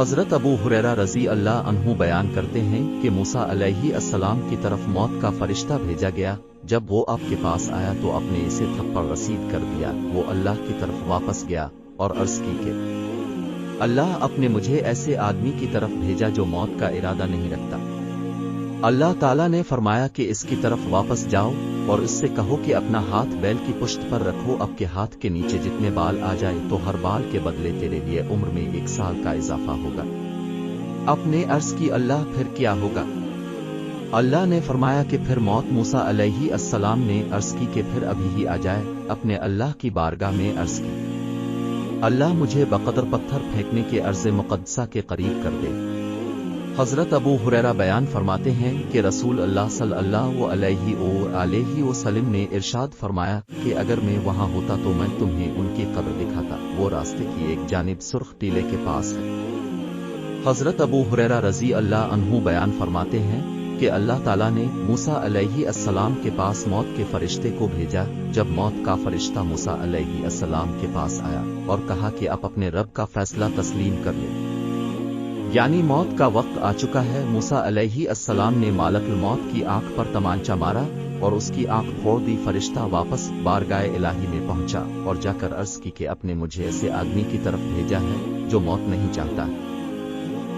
حضرت ابو ہریرہ رضی اللہ عنہ بیان کرتے ہیں کہ موسیٰ علیہ السلام کی طرف موت کا فرشتہ بھیجا گیا۔ جب وہ آپ کے پاس آیا تو آپ نے اسے تھپڑ رسید کر دیا۔ وہ اللہ کی طرف واپس گیا اور عرض کی کہ اللہ آپ نے مجھے ایسے آدمی کی طرف بھیجا جو موت کا ارادہ نہیں رکھتا۔ اللہ تعالیٰ نے فرمایا کہ اس کی طرف واپس جاؤ اور اس سے کہو کہ اپنا ہاتھ بیل کی پشت پر رکھو، اب کے ہاتھ کے نیچے جتنے بال آ جائے تو ہر بال کے بدلے تیرے لیے عمر میں 1 سال کا اضافہ ہوگا۔ آپ نے عرض کی اللہ پھر کیا ہوگا؟ اللہ نے فرمایا کہ پھر موت۔ موسیٰ علیہ السلام نے عرض کی کہ پھر ابھی ہی آ جائے۔ اپنے اللہ کی بارگاہ میں عرض کی اللہ مجھے بقدر پتھر پھینکنے کے ارض مقدسہ کے قریب کر دے۔ حضرت ابو ہریرہ بیان فرماتے ہیں کہ رسول اللہ صلی اللہ علیہ وسلم نے ارشاد فرمایا کہ اگر میں وہاں ہوتا تو میں تمہیں ان کی قبر دکھاتا، وہ راستے کی ایک جانب سرخ ٹیلے کے پاس ہے۔ حضرت ابو ہریرہ رضی اللہ عنہ بیان فرماتے ہیں کہ اللہ تعالیٰ نے موسیٰ علیہ السلام کے پاس موت کے فرشتے کو بھیجا۔ جب موت کا فرشتہ موسیٰ علیہ السلام کے پاس آیا اور کہا کہ آپ اپنے رب کا فیصلہ تسلیم کر لیں، یعنی موت کا وقت آ چکا ہے، موسیٰ علیہ السلام نے مالک الموت کی آنکھ پر تمانچہ مارا اور اس کی آنکھ پھوڑ دی۔ فرشتہ واپس بارگاہ الہی میں پہنچا اور جا کر عرض کی کہ اپ نے مجھے ایسے آدمی کی طرف بھیجا ہے جو موت نہیں چاہتا،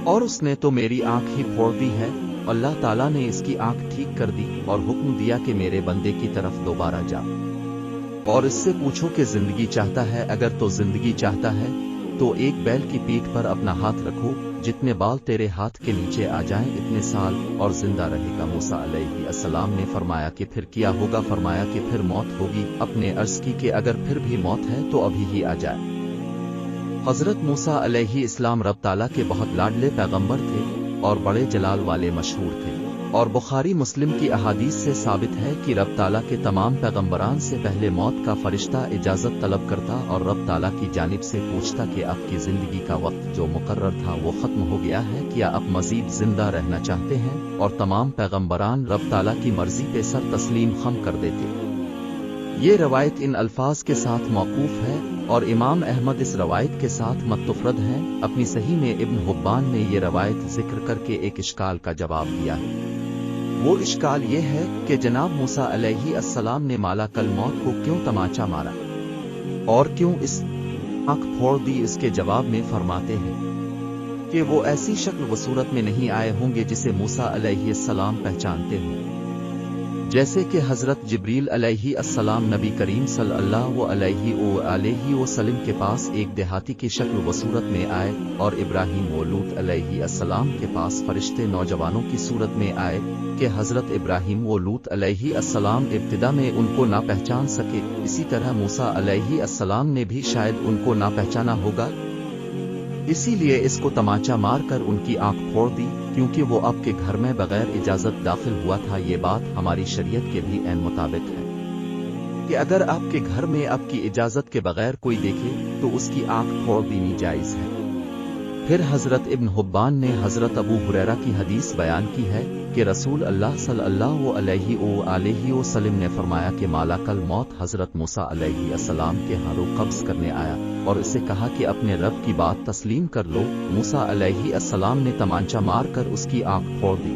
اور اس نے تو میری آنکھ ہی پھوڑ دی ہے۔ اللہ تعالیٰ نے اس کی آنکھ ٹھیک کر دی اور حکم دیا کہ میرے بندے کی طرف دوبارہ جا اور اس سے پوچھو کہ زندگی چاہتا ہے، اگر تو زندگی چاہتا ہے تو ایک بیل کی پیٹھ پر اپنا ہاتھ رکھو، جتنے بال تیرے ہاتھ کے نیچے آ جائیں اتنے سال اور زندہ رہے گا۔ موسیٰ علیہ السلام نے فرمایا کہ پھر کیا ہوگا؟ فرمایا کہ پھر موت ہوگی۔ اپنے عرض کی کہ اگر پھر بھی موت ہے تو ابھی ہی آ جائے۔ حضرت موسیٰ علیہ السلام رب تعالیٰ کے بہت لاڈلے پیغمبر تھے اور بڑے جلال والے مشہور تھے، اور بخاری مسلم کی احادیث سے ثابت ہے کہ رب تعالیٰ کے تمام پیغمبران سے پہلے موت کا فرشتہ اجازت طلب کرتا اور رب تعالیٰ کی جانب سے پوچھتا کہ آپ کی زندگی کا وقت جو مقرر تھا وہ ختم ہو گیا ہے، کیا آپ مزید زندہ رہنا چاہتے ہیں؟ اور تمام پیغمبران رب تعالیٰ کی مرضی پہ سر تسلیم خم کر دیتے۔ یہ روایت ان الفاظ کے ساتھ موقوف ہے اور امام احمد اس روایت کے ساتھ متفرد ہیں۔ اپنی صحیح میں ابن حبان نے یہ روایت ذکر کر کے ایک اشکال کا جواب دیا ہے۔ وہ اشکال یہ ہے کہ جناب موسیٰ علیہ السلام نے مالک الموت کو کیوں تمانچہ مارا اور کیوں اس آنکھ پھوڑ دی؟ اس کے جواب میں فرماتے ہیں کہ وہ ایسی شکل و صورت میں نہیں آئے ہوں گے جسے موسیٰ علیہ السلام پہچانتے ہوں، جیسے کہ حضرت جبریل علیہ السلام نبی کریم صلی اللہ علیہ وسلم کے پاس ایک دیہاتی کی شکل و صورت میں آئے، اور ابراہیم و لوط علیہ السلام کے پاس فرشتے نوجوانوں کی صورت میں آئے کہ حضرت ابراہیم و لوط علیہ السلام ابتدا میں ان کو نہ پہچان سکے، اسی طرح موسیٰ علیہ السلام نے بھی شاید ان کو نہ پہچانا ہوگا، اسی لیے اس کو تمانچہ مار کر ان کی آنکھ پھوڑ دی، کیونکہ وہ آپ کے گھر میں بغیر اجازت داخل ہوا تھا۔ یہ بات ہماری شریعت کے بھی عین مطابق ہے کہ اگر آپ کے گھر میں آپ کی اجازت کے بغیر کوئی دیکھے تو اس کی آنکھ پھوڑ دینی جائز ہے۔ پھر حضرت ابن حبان نے حضرت ابو ہریرہ کی حدیث بیان کی ہے کہ رسول اللہ صلی اللہ علیہ وسلم نے فرمایا کہ مالک الموت حضرت موسیٰ علیہ السلام کے ہاں روح قبض کرنے آیا اور اسے کہا کہ اپنے رب کی بات تسلیم کر لو۔ موسیٰ علیہ السلام نے تمانچہ مار کر اس کی آنکھ پھوڑ دی۔